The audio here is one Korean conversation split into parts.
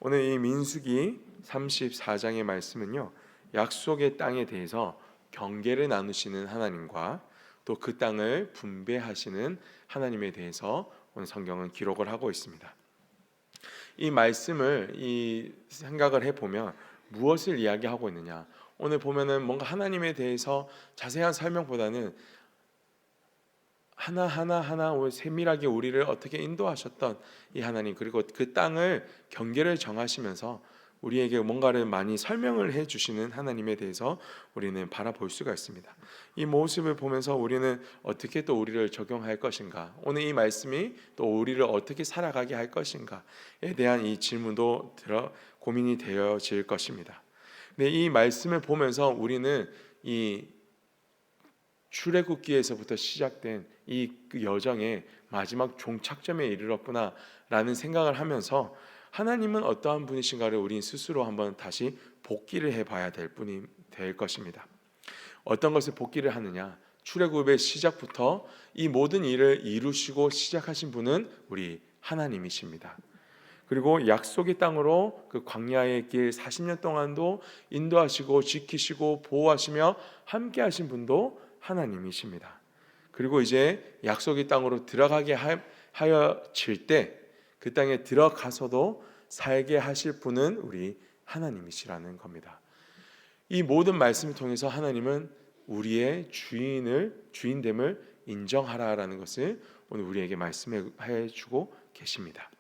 오늘 이 민수기 34장의 말씀은요, 약속의 땅에 대해서 경계를 나누시는 하나님과 또 그 땅을 분배하시는 하나님에 대해서 오늘 성경은 기록을 하고 있습니다. 이 말씀을 생각을 해보면 무엇을 이야기하고 있느냐, 오늘 보면은 뭔가 하나님에 대해서 자세한 설명보다는 하나하나 세밀하게 우리를 어떻게 인도하셨던 이 하나님, 그리고 그 땅을 경계를 정하시면서 우리에게 뭔가를 많이 설명을 해주시는 하나님에 대해서 우리는 바라볼 수가 있습니다. 이 모습을 보면서 우리는 어떻게 또 우리를 적용할 것인가, 오늘 이 말씀이 또 우리를 어떻게 살아가게 할 것인가에 대한 이 질문도 고민이 되어질 것입니다. 근데 이 말씀을 보면서 우리는 이 출애굽기에서부터 시작된 이 여정의 마지막 종착점에 이르렀구나라는 생각을 하면서 하나님은 어떠한 분이신가를 우리 스스로 한번 다시 복기를 해봐야 될 것입니다. 어떤 것을 복기를 하느냐? 출애굽의 시작부터 이 모든 일을 이루시고 시작하신 분은 우리 하나님이십니다. 그리고 약속의 땅으로 그 광야의 길 40년 동안도 인도하시고 지키시고 보호하시며 함께하신 분도 하나님이십니다. 그리고 이제 약속의 땅으로 들어가게 하여질 때 그 땅에 들어가서도 살게 하실 분은 우리 하나님이시라는 겁니다. 이 모든 말씀을 통해서 하나님은 우리의 주인됨을 인정하라라는 것을 오늘 우리에게 말씀해 주고 계십니다.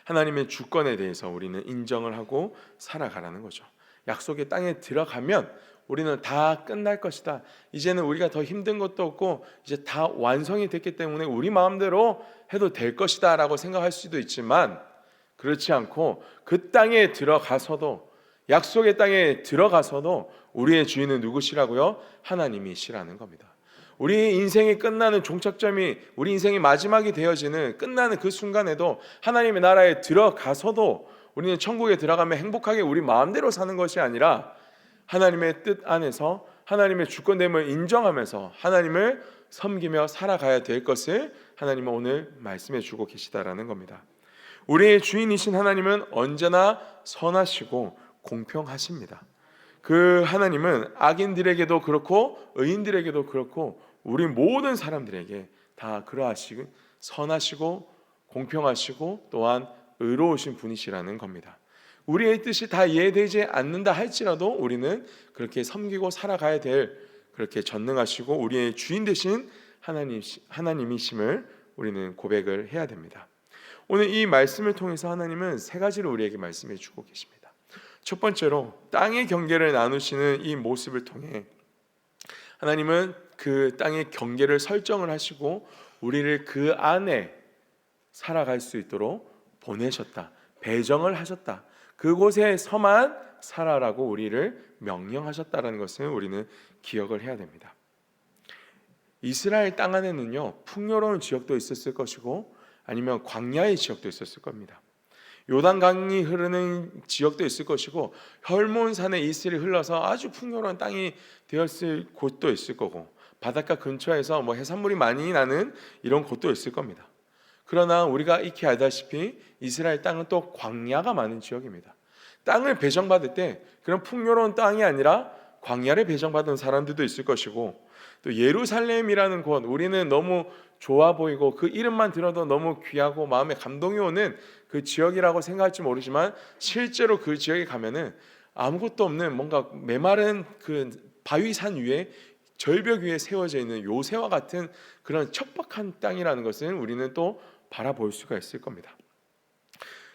하나님의 주권에 대해서 우리는 인정을 하고 살아가라는 거죠. 약속의 땅에 들어가면 우리는 다 끝날 것이다, 이제는 우리가 더 힘든 것도 없고 이제 다 완성이 됐기 때문에 우리 마음대로 해도 될 것이다 라고 생각할 수도 있지만, 그렇지 않고 그 땅에 들어가서도, 약속의 땅에 들어가서도 우리의 주인은 누구시라고요? 하나님이시라는 겁니다. 우리 인생이 끝나는 종착점이, 우리 인생이 마지막이 되어지는 끝나는 그 순간에도 하나님의 나라에 들어가서도 우리는 천국에 들어가면 행복하게 우리 마음대로 사는 것이 아니라 하나님의 뜻 안에서 하나님의 주권됨을 인정하면서 하나님을 섬기며 살아가야 될 것을 하나님은 오늘 말씀해 주고 계시다라는 겁니다. 우리의 주인이신 하나님은 언제나 선하시고 공평하십니다. 그 하나님은 악인들에게도 그렇고 의인들에게도 그렇고 우리 모든 사람들에게 다 그러하시고 선하시고 공평하시고 또한 의로우신 분이시라는 겁니다. 우리의 뜻이 다 이해되지 않는다 할지라도 우리는 그렇게 섬기고 살아가야 될, 그렇게 전능하시고 우리의 주인 되신 하나님이심을 우리는 고백을 해야 됩니다. 오늘 이 말씀을 통해서 하나님은 세 가지를 우리에게 말씀해 주고 계십니다. 첫 번째로 땅의 경계를 나누시는 이 모습을 통해 하나님은 그 땅의 경계를 설정을 하시고 우리를 그 안에 살아갈 수 있도록 보내셨다, 배정을 하셨다, 그곳에서만 살아라고 우리를 명령하셨다라는 것을 우리는 기억을 해야 됩니다. 이스라엘 땅 안에는요, 풍요로운 지역도 있었을 것이고 아니면 광야의 지역도 있었을 겁니다. 요단강이 흐르는 지역도 있을 것이고 헐몬산의 이슬이 흘러서 아주 풍요로운 땅이 되었을 곳도 있을 거고 바닷가 근처에서 해산물이 많이 나는 이런 곳도 있을 겁니다. 그러나 우리가 익히 알다시피 이스라엘 땅은 또 광야가 많은 지역입니다. 땅을 배정받을 때 그런 풍요로운 땅이 아니라 광야를 배정받은 사람들도 있을 것이고, 또 예루살렘이라는 곳, 우리는 너무 좋아 보이고 그 이름만 들어도 너무 귀하고 마음에 감동이 오는 그 지역이라고 생각할지 모르지만 실제로 그 지역에 가면은 아무것도 없는 뭔가 메마른 그 바위산 위에 절벽 위에 세워져 있는 요새와 같은 그런 척박한 땅이라는 것을 우리는 또 바라볼 수가 있을 겁니다.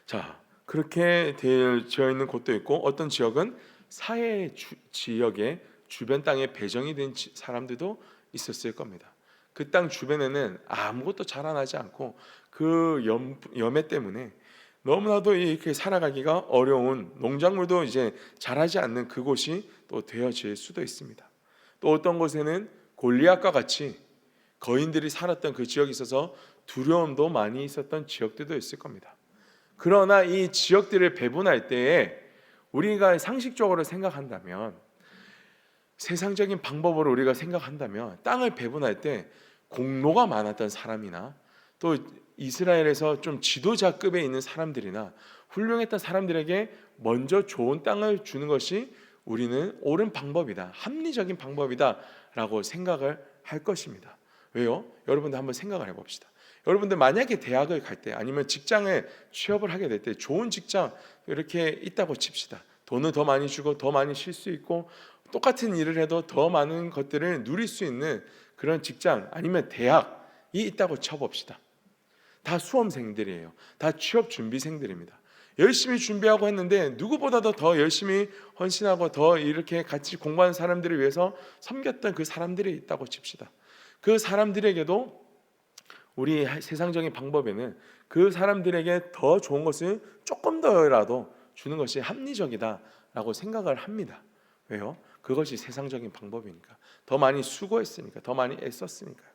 자, 그렇게 되어 있는 곳도 있고 어떤 지역은 사해 지역의 주변 땅에 배정이 된 사람들도 있었을 겁니다. 그 땅 주변에는 아무것도 자라나지 않고 그 염해 때문에 너무나도 이렇게 살아가기가 어려운, 농작물도 이제 자라지 않는 그곳이 또 되어질 수도 있습니다. 또 어떤 곳에는 골리앗과 같이 거인들이 살았던 그 지역이 있어서 두려움도 많이 있었던 지역들도 있을 겁니다. 그러나 이 지역들을 배분할 때에 우리가 상식적으로 생각한다면, 세상적인 방법으로 우리가 생각한다면 땅을 배분할 때 공로가 많았던 사람이나 또 이스라엘에서 좀 지도자급에 있는 사람들이나 훌륭했던 사람들에게 먼저 좋은 땅을 주는 것이 우리는 옳은 방법이다, 합리적인 방법이다 라고 생각을 할 것입니다. 왜요? 여러분들 한번 생각을 해봅시다. 여러분들 만약에 대학을 갈 때 아니면 직장에 취업을 하게 될 때 좋은 직장 이렇게 있다고 칩시다. 돈을 더 많이 주고 더 많이 쉴 수 있고 똑같은 일을 해도 더 많은 것들을 누릴 수 있는 그런 직장 아니면 대학이 있다고 쳐봅시다. 다 수험생들이에요. 다 취업 준비생들입니다. 열심히 준비하고 했는데 누구보다도 더 열심히 헌신하고 더 이렇게 같이 공부하는 사람들을 위해서 섬겼던 그 사람들이 있다고 칩시다. 그 사람들에게도 우리 세상적인 방법에는 그 사람들에게 더 좋은 것을 조금 더라도 주는 것이 합리적이다라고 생각을 합니다. 왜요? 그것이 세상적인 방법이니까. 더 많이 수고했으니까, 더 많이 애썼으니까요.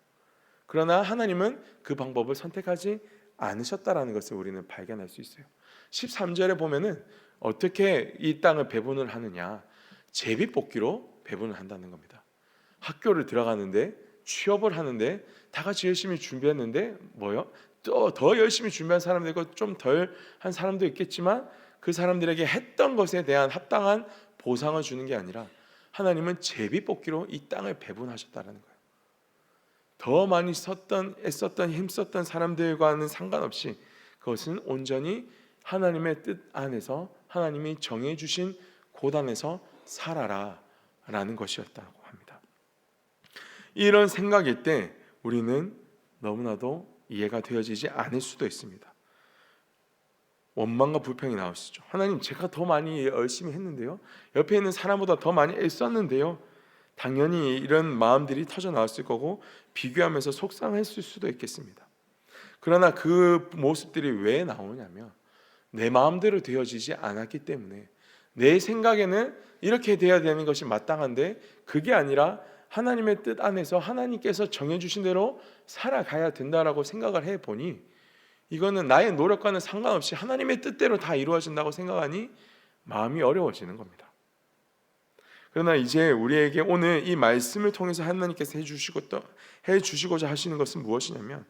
그러나 하나님은 그 방법을 선택하지 않으셨다라는 것을 우리는 발견할 수 있어요. 13절에 보면은 어떻게 이 땅을 배분을 하느냐, 제비뽑기로 배분을 한다는 겁니다. 학교를 들어가는데 취업을 하는데 다 같이 열심히 준비했는데 뭐요? 또 더 열심히 준비한 사람도 있고 좀 덜 한 사람도 있겠지만 그 사람들에게 했던 것에 대한 합당한 보상을 주는 게 아니라 하나님은 제비뽑기로 이 땅을 배분하셨다는 거예요. 더 많이 썼던, 애썼던, 힘썼던 사람들과는 상관없이 그것은 온전히 하나님의 뜻 안에서 하나님이 정해주신 곳 안에서 살아라 라는 것이었다고 합니다. 이런 생각일 때 우리는 너무나도 이해가 되어지지 않을 수도 있습니다. 원망과 불평이 나오시죠. 하나님, 제가 더 많이 열심히 했는데요, 옆에 있는 사람보다 더 많이 애썼는데요. 당연히 이런 마음들이 터져 나왔을 거고 비교하면서 속상했을 수도 있겠습니다. 그러나 그 모습들이 왜 나오냐면 내 마음대로 되어지지 않았기 때문에, 내 생각에는 이렇게 돼야 되는 것이 마땅한데 그게 아니라 하나님의 뜻 안에서 하나님께서 정해주신 대로 살아가야 된다라고 생각을 해보니 이거는 나의 노력과는 상관없이 하나님의 뜻대로 다 이루어진다고 생각하니 마음이 어려워지는 겁니다. 그러나 이제 우리에게 오늘 이 말씀을 통해서 하나님께서 해주시고자 하시는 것은 무엇이냐면,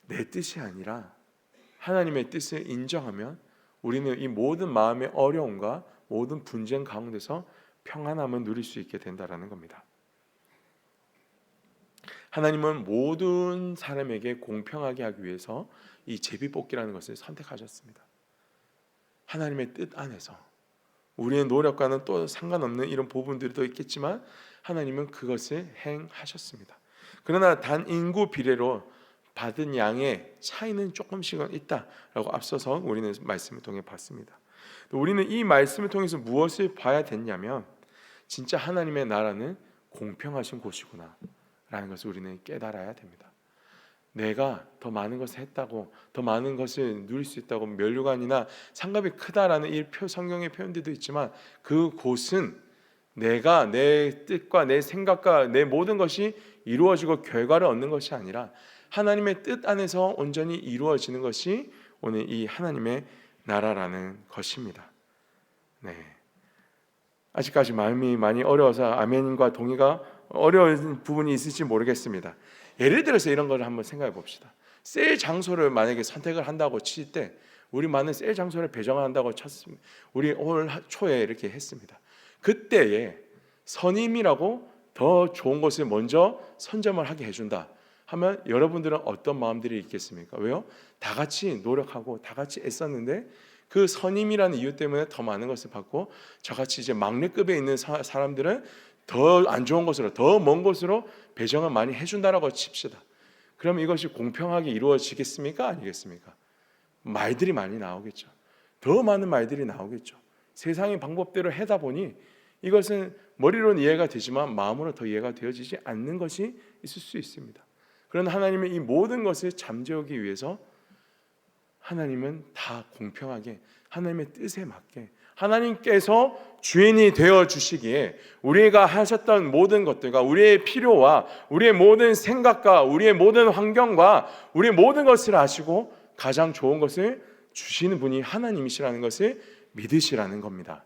내 뜻이 아니라 하나님의 뜻을 인정하면 우리는 이 모든 마음의 어려움과 모든 분쟁 가운데서 평안함을 누릴 수 있게 된다라는 겁니다. 하나님은 모든 사람에게 공평하게 하기 위해서 이 제비뽑기라는 것을 선택하셨습니다. 하나님의 뜻 안에서 우리의 노력과는 또 상관없는 이런 부분들도 있겠지만 하나님은 그것을 행하셨습니다. 그러나 단 인구 비례로 받은 양의 차이는 조금씩은 있다라고 앞서서 우리는 말씀을 통해 봤습니다. 우리는 이 말씀을 통해서 무엇을 봐야 됐냐면, 진짜 하나님의 나라는 공평하신 곳이구나 라는 것을 우리는 깨달아야 됩니다. 내가 더 많은 것을 했다고, 더 많은 것을 누릴 수 있다고 면류관이나 상급이 크다라는 이 성경의 표현들도 있지만, 그곳은 내가 내 뜻과 내 생각과 내 모든 것이 이루어지고 결과를 얻는 것이 아니라 하나님의 뜻 안에서 온전히 이루어지는 것이 오늘 이 하나님의 나라라는 것입니다. 네. 아직까지 마음이 많이 어려워서 아멘과 동의가 어려운 부분이 있을지 모르겠습니다. 예를 들어서 이런 걸 한번 생각해 봅시다. 셀 장소를 만약에 선택을 한다고 칠 때, 우리 많은 셀 장소를 배정한다고 쳤습니다. 우리 올 초에 이렇게 했습니다. 그때에 선임이라고 더 좋은 것을 먼저 선점을 하게 해준다 하면 여러분들은 어떤 마음들이 있겠습니까? 왜요? 다 같이 노력하고 다 같이 애썼는데 그 선임이라는 이유 때문에 더 많은 것을 받고, 저같이 이제 막내급에 있는 사람들은 더 안 좋은 것으로, 더 먼 곳으로 배정을 많이 해준다라고 칩시다. 그럼 이것이 공평하게 이루어지겠습니까? 아니겠습니까? 말들이 많이 나오겠죠. 더 많은 말들이 나오겠죠. 세상의 방법대로 하다 보니 이것은 머리로는 이해가 되지만 마음으로 더 이해가 되어지지 않는 것이 있을 수 있습니다. 그러나 하나님은 이 모든 것을 잠재우기 위해서 하나님은 다 공평하게 하나님의 뜻에 맞게 하나님께서 주인이 되어 주시기에 우리가 하셨던 모든 것들과 우리의 필요와 우리의 모든 생각과 우리의 모든 환경과 우리의 모든 것을 아시고 가장 좋은 것을 주시는 분이 하나님이시라는 것을 믿으시라는 겁니다.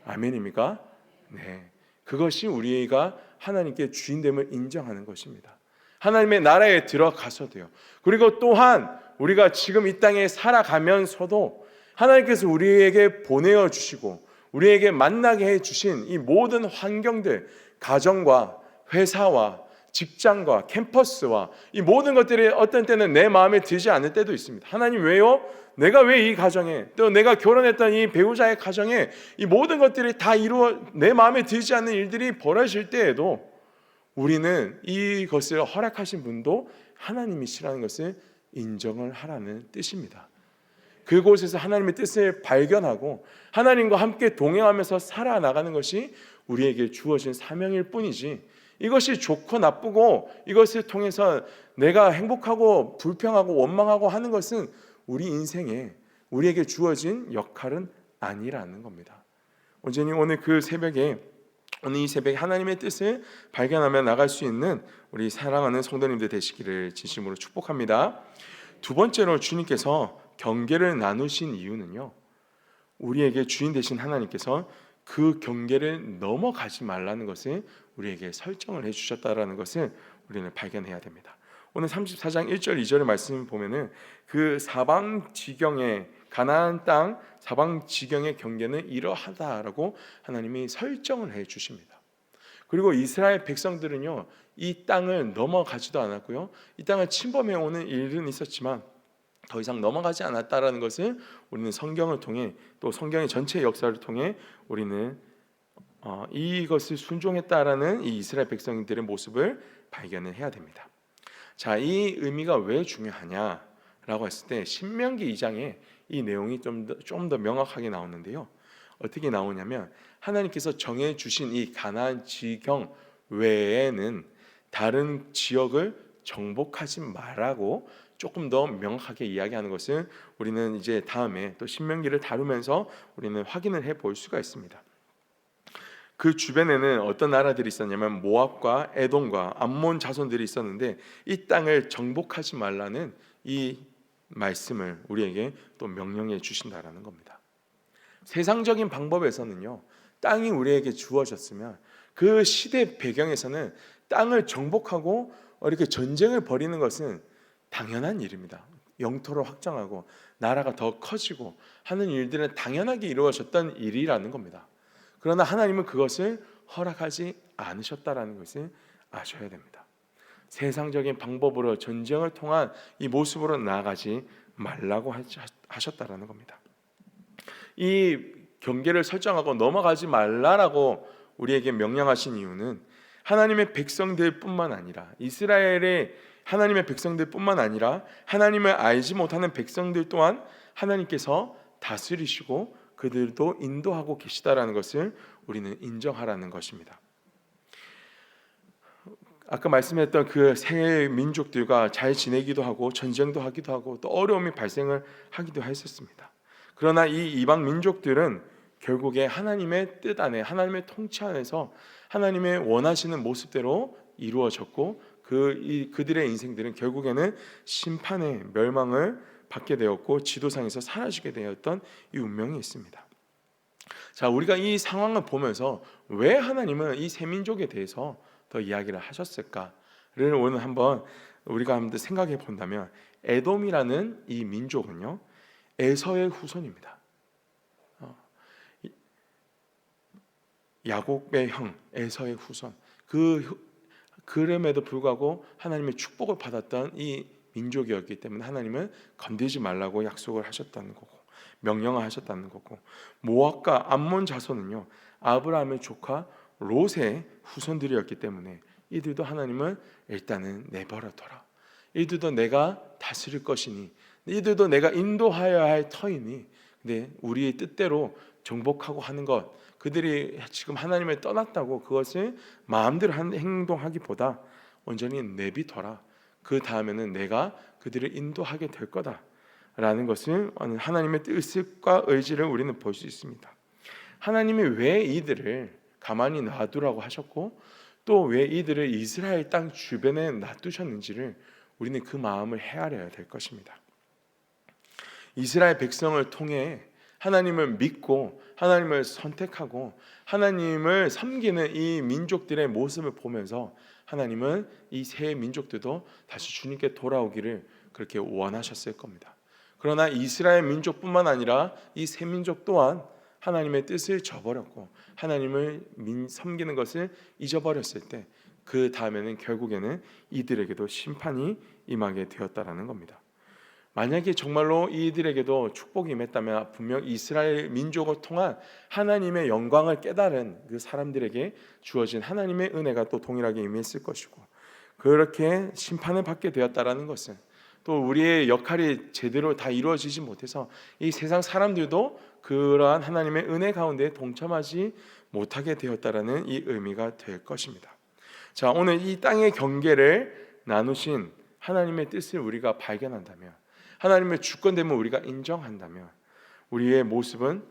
아멘입니까? 네, 그것이 우리가 하나님께 주인됨을 인정하는 것입니다. 하나님의 나라에 들어가서도요. 그리고 또한 우리가 지금 이 땅에 살아가면서도 하나님께서 우리에게 보내어 주시고 우리에게 만나게 해 주신 이 모든 환경들, 가정과 회사와 직장과 캠퍼스와 이 모든 것들이 어떤 때는 내 마음에 들지 않을 때도 있습니다. 하나님 왜요? 내가 왜 이 가정에, 또 내가 결혼했던 이 배우자의 가정에 이 모든 것들이 다 이루어 내 마음에 들지 않는 일들이 벌어질 때에도 우리는 이것을 허락하신 분도 하나님이시라는 것을 인정을 하라는 뜻입니다. 그곳에서 하나님의 뜻을 발견하고 하나님과 함께 동행하면서 살아나가는 것이 우리에게 주어진 사명일 뿐이지, 이것이 좋고 나쁘고 이것을 통해서 내가 행복하고 불평하고 원망하고 하는 것은 우리 인생에 우리에게 주어진 역할은 아니라는 겁니다. 온전히 오늘 이 새벽에 하나님의 뜻을 발견하며 나갈 수 있는 우리 사랑하는 성도님들 되시기를 진심으로 축복합니다. 두 번째로 주님께서 경계를 나누신 이유는요, 우리에게 주인 되신 하나님께서 그 경계를 넘어가지 말라는 것을 우리에게 설정을 해주셨다라는 것을 우리는 발견해야 됩니다. 오늘 34장 1절 2절의 말씀 보면은 그 사방지경의 가나안 땅 사방지경의 경계는 이러하다라고 하나님이 설정을 해주십니다. 그리고 이스라엘 백성들은요, 이 땅을 넘어가지도 않았고요, 이 땅을 침범해 오는 일은 있었지만 더 이상 넘어가지 않았다라는 것을 우리는 성경을 통해, 또 성경의 전체 역사를 통해 우리는 이것을 순종했다라는 이 이스라엘 백성들의 모습을 발견을 해야 됩니다. 자, 이 의미가 왜 중요하냐라고 했을 때 신명기 2장에 이 내용이 좀 더 명확하게 나오는데요. 어떻게 나오냐면 하나님께서 정해 주신 이 가나안 지경 외에는 다른 지역을 정복하지 말라고 조금 더 명확하게 이야기하는 것을 우리는 이제 다음에 또 신명기를 다루면서 우리는 확인을 해 볼 수가 있습니다. 그 주변에는 어떤 나라들이 있었냐면 모압과 에돔과 암몬 자손들이 있었는데 이 땅을 정복하지 말라는 이 말씀을 우리에게 또 명령해 주신다라는 겁니다. 세상적인 방법에서는요, 땅이 우리에게 주어졌으면 그 시대 배경에서는 땅을 정복하고 이렇게 전쟁을 벌이는 것은 당연한 일입니다. 영토를 확장하고 나라가 더 커지고 하는 일들은 당연하게 이루어졌던 일이라는 겁니다. 그러나 하나님은 그것을 허락하지 않으셨다라는 것을 아셔야 됩니다. 세상적인 방법으로 전쟁을 통한 이 모습으로 나아가지 말라고 하셨다라는 겁니다. 이 경계를 설정하고 넘어가지 말라라고 우리에게 명령하신 이유는 하나님의 백성들뿐만 아니라 이스라엘의 하나님의 백성들뿐만 아니라 하나님을 알지 못하는 백성들 또한 하나님께서 다스리시고 그들도 인도하고 계시다라는 것을 우리는 인정하라는 것입니다. 아까 말씀했던 그 세 민족들과 잘 지내기도 하고 전쟁도 하기도 하고 또 어려움이 발생을 하기도 했었습니다. 그러나 이 이방 민족들은 결국에 하나님의 뜻 안에, 하나님의 통치 안에서 하나님의 원하시는 모습대로 이루어졌고 그들의 인생들은 결국에는 심판의 멸망을 받게 되었고 지도상에서 사라지게 되었던 이 운명이 있습니다. 자, 우리가 이 상황을 보면서 왜 하나님은 이 세 민족에 대해서 더 이야기를 하셨을까를 오늘 우리가 한번 생각해 본다면 에돔이라는 이 민족은요, 에서의 후손입니다. 야곱의 형 에서의 후손. 그럼에도 불구하고 하나님의 축복을 받았던 이 민족이었기 때문에 하나님은 건들지 말라고 약속을 하셨다는 거고 명령을 하셨다는 거고, 모압과 암몬 자손은요, 아브라함의 조카 롯의 후손들이었기 때문에 이들도 하나님은 일단은 내버려둬라, 이들도 내가 다스릴 것이니, 이들도 내가 인도하여야 할 터이니, 근데 우리의 뜻대로 정복하고 하는 것, 그들이 지금 하나님을 떠났다고 그것을 마음대로 행동하기보다 온전히 내비둬라, 그 다음에는 내가 그들을 인도하게 될 거다라는 것을 하나님의 뜻과 의지를 우리는 볼 수 있습니다. 하나님이 왜 이들을 가만히 놔두라고 하셨고 또 왜 이들을 이스라엘 땅 주변에 놔두셨는지를 우리는 그 마음을 헤아려야 될 것입니다. 이스라엘 백성을 통해 하나님을 믿고 하나님을 선택하고 하나님을 섬기는 이 민족들의 모습을 보면서 하나님은 이 세 민족들도 다시 주님께 돌아오기를 그렇게 원하셨을 겁니다. 그러나 이스라엘 민족뿐만 아니라 이 세 민족 또한 하나님의 뜻을 저버렸고 하나님을 섬기는 것을 잊어버렸을 때 그 다음에는 결국에는 이들에게도 심판이 임하게 되었다라는 겁니다. 만약에 정말로 이들에게도 축복이 임했다면 분명 이스라엘 민족을 통한 하나님의 영광을 깨달은 그 사람들에게 주어진 하나님의 은혜가 또 동일하게 임했을 것이고, 그렇게 심판을 받게 되었다라는 것은 또 우리의 역할이 제대로 다 이루어지지 못해서 이 세상 사람들도 그러한 하나님의 은혜 가운데 동참하지 못하게 되었다라는 이 의미가 될 것입니다. 자, 오늘 이 땅의 경계를 나누신 하나님의 뜻을 우리가 발견한다면, 하나님의 주권됨을 우리가 인정한다면, 우리의 모습은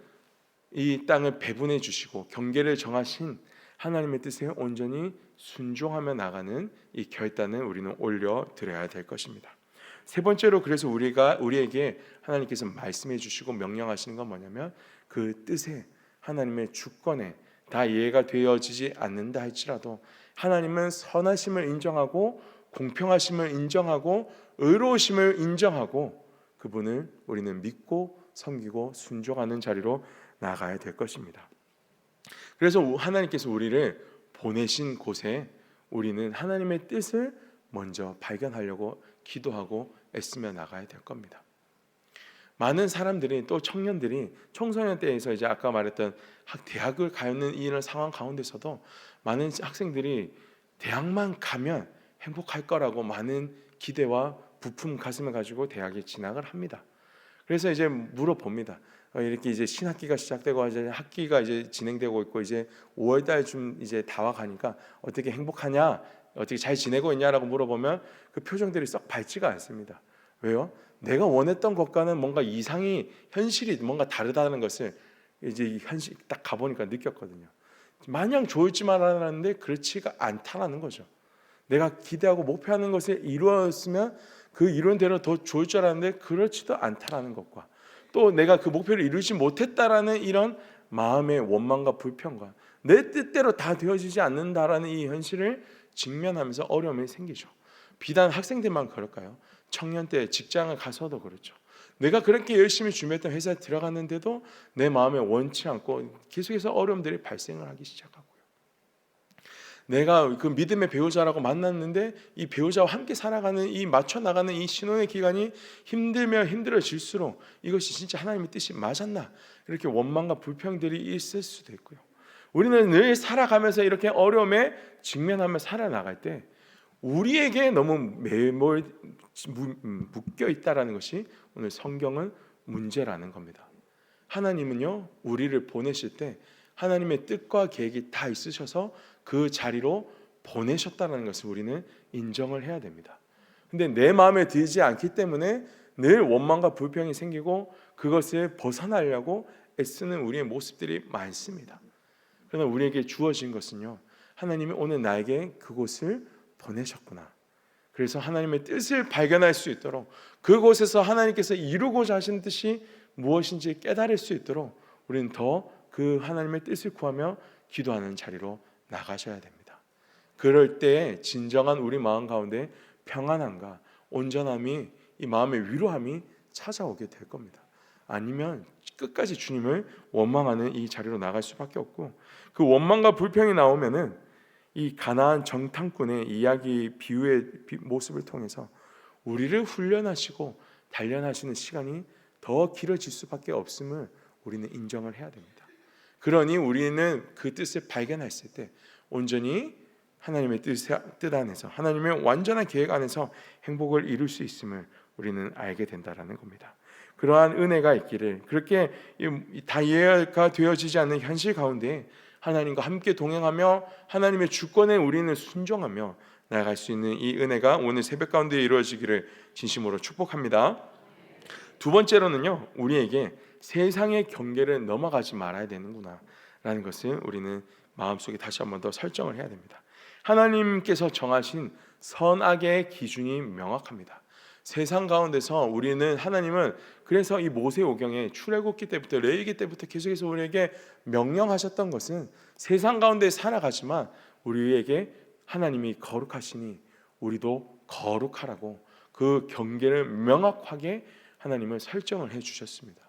이 땅을 배분해 주시고 경계를 정하신 하나님의 뜻에 온전히 순종하며 나가는 이 결단을 우리는 올려드려야 될 것입니다. 세 번째로, 그래서 우리에게 하나님께서 말씀해 주시고 명령하시는 건 뭐냐면, 그 뜻에, 하나님의 주권에 다 이해가 되어지지 않는다 할지라도 하나님은 선하심을 인정하고 공평하심을 인정하고 의로우심을 인정하고 그분을 우리는 믿고 섬기고 순종하는 자리로 나가야 될 것입니다. 그래서 하나님께서 우리를 보내신 곳에 우리는 하나님의 뜻을 먼저 발견하려고 기도하고 애쓰며 나가야 될 겁니다. 많은 사람들이, 또 청년들이 청소년 때에서 이제 아까 말했던 대학을 가는 이런 상황 가운데서도 많은 학생들이 대학만 가면 행복할 거라고 많은 기대와 부푼 가슴을 가지고 대학에 진학을 합니다. 그래서 이제 물어봅니다. 이렇게 이제 신학기가 시작되고 이제 학기가 이제 진행되고 있고 이제 5월 달쯤 이제 다 와가니까 어떻게 행복하냐, 어떻게 잘 지내고 있냐라고 물어보면 그 표정들이 썩 밝지가 않습니다. 왜요? 내가 원했던 것과는 뭔가 이상이, 현실이 뭔가 다르다는 것을 이제 현실 딱 가보니까 느꼈거든요. 마냥 좋을지만 알았는데 그렇지가 않다라는 거죠. 내가 기대하고 목표하는 것을 이루었으면 그 이론대로 더 좋을 줄 알았는데 그렇지도 않다라는 것과, 또 내가 그 목표를 이루지 못했다라는 이런 마음의 원망과 불평과 내 뜻대로 다 되어지지 않는다라는 이 현실을 직면하면서 어려움이 생기죠. 비단 학생들만 그럴까요? 청년 때 직장을 가서도 그렇죠. 내가 그렇게 열심히 준비했던 회사에 들어갔는데도 내 마음에 원치 않고 계속해서 어려움들이 발생을 하기 시작하고요. 내가 그 믿음의 배우자라고 만났는데 이 배우자와 함께 살아가는, 이 맞춰 나가는 이 신혼의 기간이 힘들면 힘들어질수록 이것이 진짜 하나님의 뜻이 맞았나, 이렇게 원망과 불평들이 있을 수도 있고요. 우리는 늘 살아가면서 이렇게 어려움에 직면하며 살아나갈 때 우리에게 너무 묶여 있다라는 것이 오늘 성경은 문제라는 겁니다. 하나님은요, 우리를 보내실 때 하나님의 뜻과 계획이 다 있으셔서 그 자리로 보내셨다는 것을 우리는 인정을 해야 됩니다. 근데 내 마음에 들지 않기 때문에 늘 원망과 불평이 생기고 그것을 벗어나려고 애쓰는 우리의 모습들이 많습니다. 그러나 우리에게 주어진 것은요, 하나님이 오늘 나에게 그곳을 보내셨구나. 그래서 하나님의 뜻을 발견할 수 있도록, 그곳에서 하나님께서 이루고자 하신 뜻이 무엇인지 깨달을 수 있도록 우리는 더 그 하나님의 뜻을 구하며 기도하는 자리로 나가셔야 됩니다. 그럴 때 진정한 우리 마음 가운데 평안함과 온전함이, 이 마음의 위로함이 찾아오게 될 겁니다. 아니면 끝까지 주님을 원망하는 이 자리로 나갈 수밖에 없고, 그 원망과 불평이 나오면은 이 가나안 정탐꾼의 이야기, 비유의 모습을 통해서 우리를 훈련하시고 단련하시는 시간이 더 길어질 수밖에 없음을 우리는 인정을 해야 됩니다. 그러니 우리는 그 뜻을 발견했을 때 온전히 하나님의 뜻 안에서, 하나님의 완전한 계획 안에서 행복을 이룰 수 있음을 우리는 알게 된다라는 겁니다. 그러한 은혜가 있기를, 그렇게 다 이해가 되어지지 않는 현실 가운데 하나님과 함께 동행하며 하나님의 주권에 우리는 순종하며 나아갈 수 있는 이 은혜가 오늘 새벽 가운데 이루어지기를 진심으로 축복합니다. 두 번째로는요, 우리에게 세상의 경계를 넘어가지 말아야 되는구나 라는 것을 우리는 마음속에 다시 한번 더 설정을 해야 됩니다. 하나님께서 정하신 선악의 기준이 명확합니다. 세상 가운데서 우리는, 하나님은 그래서 이 모세오경에 출애굽기 때부터 레위기 때부터 계속해서 우리에게 명령하셨던 것은 세상 가운데 살아가지만 우리에게 하나님이 거룩하시니 우리도 거룩하라고, 그 그 경계를 명확하게 하나님은 설정을 해 주셨습니다.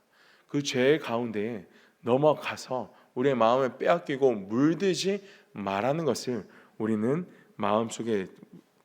그 죄 가운데에 넘어가서 우리의 마음을 빼앗기고 물들지 말라는 것을 우리는 마음속에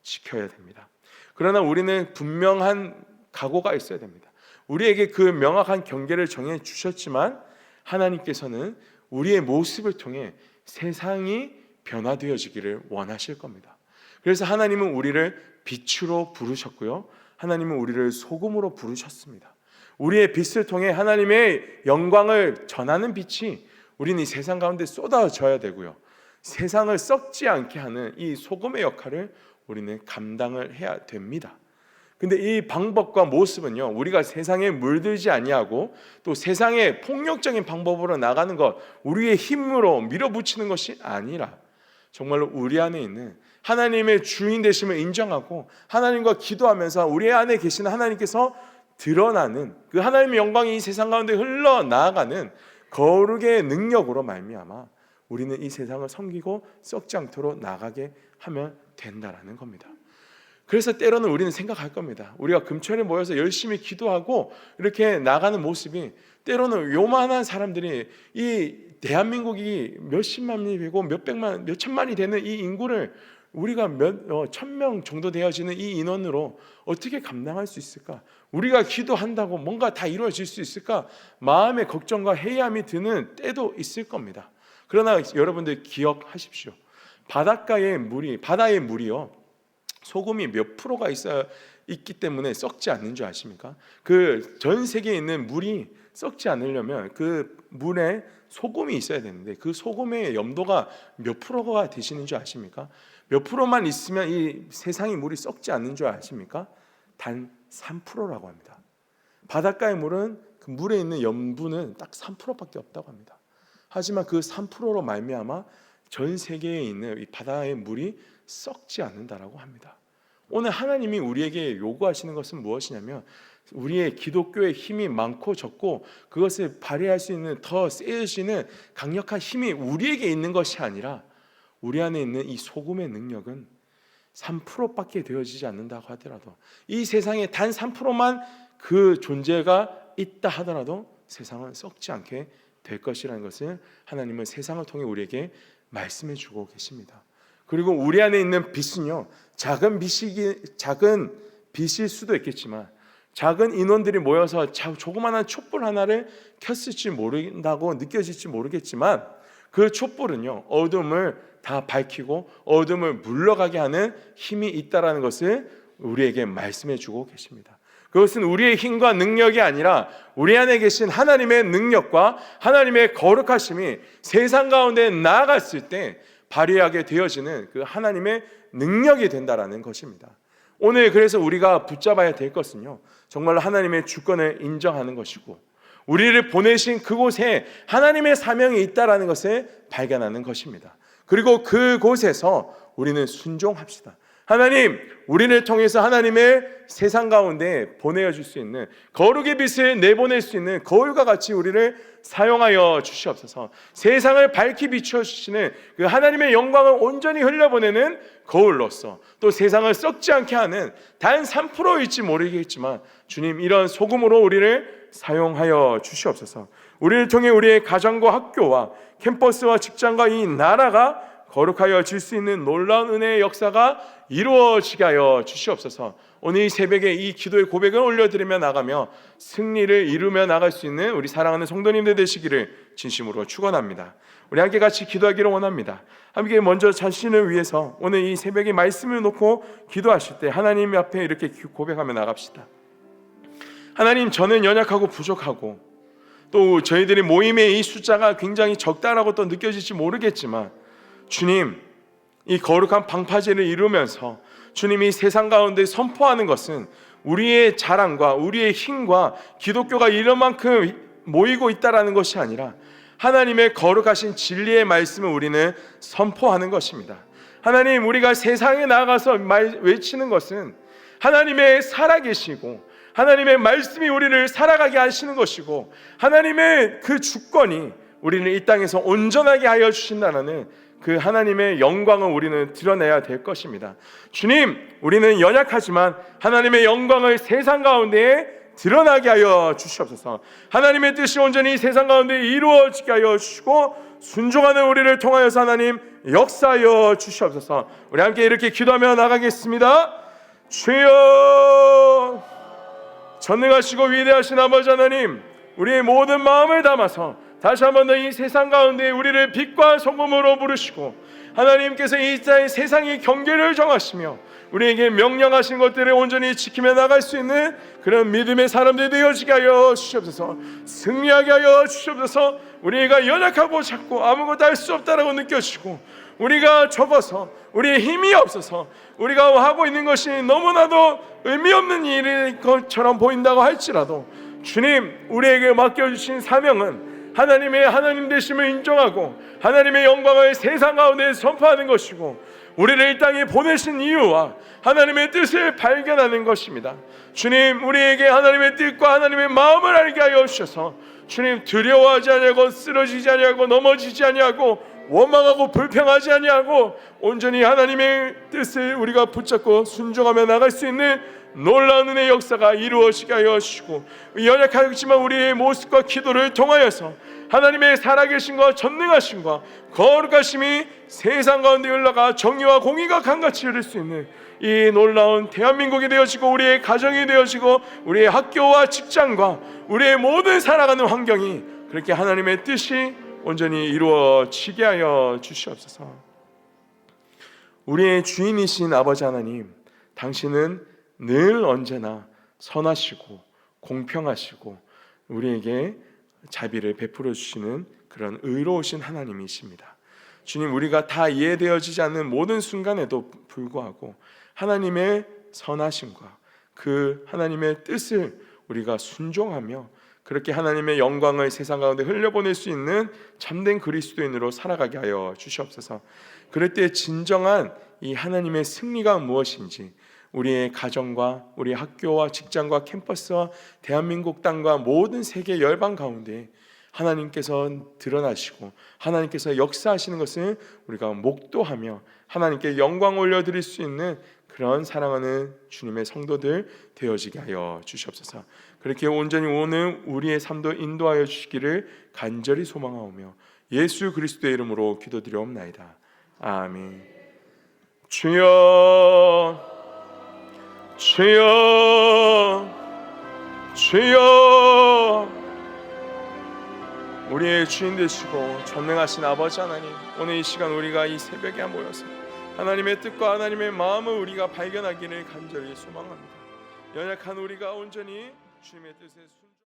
지켜야 됩니다. 그러나 우리는 분명한 각오가 있어야 됩니다. 우리에게 그 명확한 경계를 정해 주셨지만 하나님께서는 우리의 모습을 통해 세상이 변화되어지기를 원하실 겁니다. 그래서 하나님은 우리를 빛으로 부르셨고요, 하나님은 우리를 소금으로 부르셨습니다. 우리의 빛을 통해 하나님의 영광을 전하는 빛이 우리는 이 세상 가운데 쏟아져야 되고요, 세상을 썩지 않게 하는 이 소금의 역할을 우리는 감당을 해야 됩니다. 근데 이 방법과 모습은요, 우리가 세상에 물들지 아니하고 또 세상의 폭력적인 방법으로 나가는 것, 우리의 힘으로 밀어붙이는 것이 아니라 정말로 우리 안에 있는 하나님의 주인 되심을 인정하고 하나님과 기도하면서 우리 안에 계시는 하나님께서 드러나는 그 하나님의 영광이 이 세상 가운데 흘러나가는 거룩의 능력으로 말미암아 우리는 이 세상을 섬기고 썩지 않도록 나가게 하면 된다라는 겁니다. 그래서 때로는 우리는 생각할 겁니다. 우리가 금천에 모여서 열심히 기도하고 이렇게 나가는 모습이 때로는 요만한 사람들이 이 대한민국이 몇십만이 되고 몇백만, 몇천만이 되는 이 인구를 우리가 천 명 정도 되어지는 이 인원으로 어떻게 감당할 수 있을까? 우리가 기도한다고 뭔가 다 이루어질 수 있을까? 마음의 걱정과 해이함이 드는 때도 있을 겁니다. 그러나 여러분들 기억하십시오. 바다의 물이요, 소금이 몇 프로가 있기 때문에 썩지 않는 줄 아십니까? 그 전 세계에 있는 물이 썩지 않으려면 그 물에 소금이 있어야 되는데 그 소금의 염도가 몇 프로가 되시는 줄 아십니까? 몇 프로만 있으면 이 세상의 물이 썩지 않는 줄 아십니까? 단 3%라고 합니다. 바닷가의 물은 그 물에 있는 염분은 딱 3%밖에 없다고 합니다. 하지만 그 3%로 말미암아 전 세계에 있는 이 바다의 물이 썩지 않는다라고 합니다. 오늘 하나님이 우리에게 요구하시는 것은 무엇이냐면 우리의 기독교의 힘이 많고 적고 그것을 발휘할 수 있는 더 세우시는 강력한 힘이 우리에게 있는 것이 아니라 우리 안에 있는 이 소금의 능력은 3%밖에 되어지지 않는다고 하더라도 이 세상에 단 3%만 그 존재가 있다 하더라도 세상은 썩지 않게 될 것이라는 것을 하나님은 세상을 통해 우리에게 말씀해 주고 계십니다. 그리고 우리 안에 있는 빛은요, 작은 빛일 수도 있겠지만 작은 인원들이 모여서 조그마한 촛불 하나를 켰을지 모른다고 느껴질지 모르겠지만 그 촛불은요, 어둠을 다 밝히고 어둠을 물러가게 하는 힘이 있다라는 것을 우리에게 말씀해 주고 계십니다. 그것은 우리의 힘과 능력이 아니라 우리 안에 계신 하나님의 능력과 하나님의 거룩하심이 세상 가운데 나아갔을 때 발휘하게 되어지는 그 하나님의 능력이 된다라는 것입니다. 오늘 그래서 우리가 붙잡아야 될 것은요, 정말로 하나님의 주권을 인정하는 것이고 우리를 보내신 그곳에 하나님의 사명이 있다라는 것을 발견하는 것입니다. 그리고 그곳에서 우리는 순종합시다. 하나님, 우리를 통해서 하나님의 세상 가운데 보내줄 수 있는 거룩의 빛을 내보낼 수 있는 거울과 같이 우리를 사용하여 주시옵소서. 세상을 밝히 비춰주시는 그 하나님의 영광을 온전히 흘려보내는 거울로서 또 세상을 썩지 않게 하는 단 3%일지 모르겠지만 주님, 이런 소금으로 우리를 사용하여 주시옵소서. 우리를 통해 우리의 가정과 학교와 캠퍼스와 직장과 이 나라가 거룩하여 질 수 있는 놀라운 은혜의 역사가 이루어지게 하여 주시옵소서. 오늘 이 새벽에 이 기도의 고백을 올려드리며 나가며 승리를 이루며 나갈 수 있는 우리 사랑하는 성도님들 되시기를 진심으로 축원합니다. 우리 함께 같이 기도하기를 원합니다. 함께 먼저 자신을 위해서 오늘 이 새벽에 말씀을 놓고 기도하실 때 하나님 앞에 이렇게 고백하며 나갑시다. 하나님, 저는 연약하고 부족하고 또 저희들이 모임의 이 숫자가 굉장히 적다라고 또 느껴질지 모르겠지만 주님, 이 거룩한 방파제를 이루면서 주님이 세상 가운데 선포하는 것은 우리의 자랑과 우리의 힘과 기독교가 이런 만큼 모이고 있다라는 것이 아니라 하나님의 거룩하신 진리의 말씀을 우리는 선포하는 것입니다. 하나님, 우리가 세상에 나가서 외치는 것은 하나님의 살아계시고 하나님의 말씀이 우리를 살아가게 하시는 것이고 하나님의 그 주권이 우리를 이 땅에서 온전하게 하여 주신다는 그 하나님의 영광을 우리는 드러내야 될 것입니다. 주님, 우리는 연약하지만 하나님의 영광을 세상 가운데에 드러나게 하여 주시옵소서. 하나님의 뜻이 온전히 세상 가운데 이루어지게 하여 주시고 순종하는 우리를 통하여서 하나님 역사하여 주시옵소서. 우리 함께 이렇게 기도하며 나가겠습니다. 주여, 전능하시고 위대하신 아버지 하나님, 우리의 모든 마음을 담아서 다시 한 번 더 이 세상 가운데 우리를 빛과 소금으로 부르시고 하나님께서 이 세상의 경계를 정하시며 우리에게 명령하신 것들을 온전히 지키며 나갈 수 있는 그런 믿음의 사람들이 되어지게 하여 주시옵소서. 승리하게 하여 주시옵소서. 우리가 연약하고 작고 아무것도 할 수 없다라고 느껴지고 우리가 적어서 우리의 힘이 없어서 우리가 하고 있는 것이 너무나도 의미 없는 일인 것처럼 보인다고 할지라도 주님, 우리에게 맡겨주신 사명은 하나님의 하나님 되심을 인정하고 하나님의 영광을 세상 가운데 선포하는 것이고 우리를 이 땅에 보내신 이유와 하나님의 뜻을 발견하는 것입니다. 주님, 우리에게 하나님의 뜻과 하나님의 마음을 알게 하여 주셔서 주님, 두려워하지 아니하고 쓰러지지 아니하고 넘어지지 아니하고 원망하고 불평하지 아니하고 온전히 하나님의 뜻을 우리가 붙잡고 순종하며 나갈 수 있는 놀라운 은혜의 역사가 이루어지게 하여 주시고 연약하지만 우리의 모습과 기도를 통하여서 하나님의 살아계신과 전능하신과 거룩하심이 세상 가운데 흘러가 정의와 공의가 강같이 흐를 수 있는 이 놀라운 대한민국이 되어지고 우리의 가정이 되어지고 우리의 학교와 직장과 우리의 모든 살아가는 환경이 그렇게 하나님의 뜻이 온전히 이루어지게 하여 주시옵소서. 우리의 주인이신 아버지 하나님, 당신은 늘 언제나 선하시고 공평하시고 우리에게 자비를 베풀어 주시는 그런 의로우신 하나님이십니다. 주님, 우리가 다 이해되어지지 않는 모든 순간에도 불구하고 하나님의 선하심과 그 하나님의 뜻을 우리가 순종하며 그렇게 하나님의 영광을 세상 가운데 흘려보낼 수 있는 참된 그리스도인으로 살아가게 하여 주시옵소서. 그럴 때 진정한 이 하나님의 승리가 무엇인지 우리의 가정과 우리 학교와 직장과 캠퍼스와 대한민국 땅과 모든 세계 열방 가운데 하나님께서 드러나시고 하나님께서 역사하시는 것을 우리가 목도하며 하나님께 영광 올려드릴 수 있는 그런 사랑하는 주님의 성도들 되어지게 하여 주시옵소서. 그렇게 온전히 오는 우리의 삶도 인도하여 주시기를 간절히 소망하오며 예수 그리스도의 이름으로 기도드리옵나이다. 아멘. 주여, 주여, 주여. 우리의 주인 되시고 전능하신 아버지 하나님, 오늘 이 시간 우리가 이 새벽에 모여서 하나님의 뜻과 하나님의 마음을 우리가 발견하기를 간절히 소망합니다. 연약한 우리가 온전히 주님의 뜻에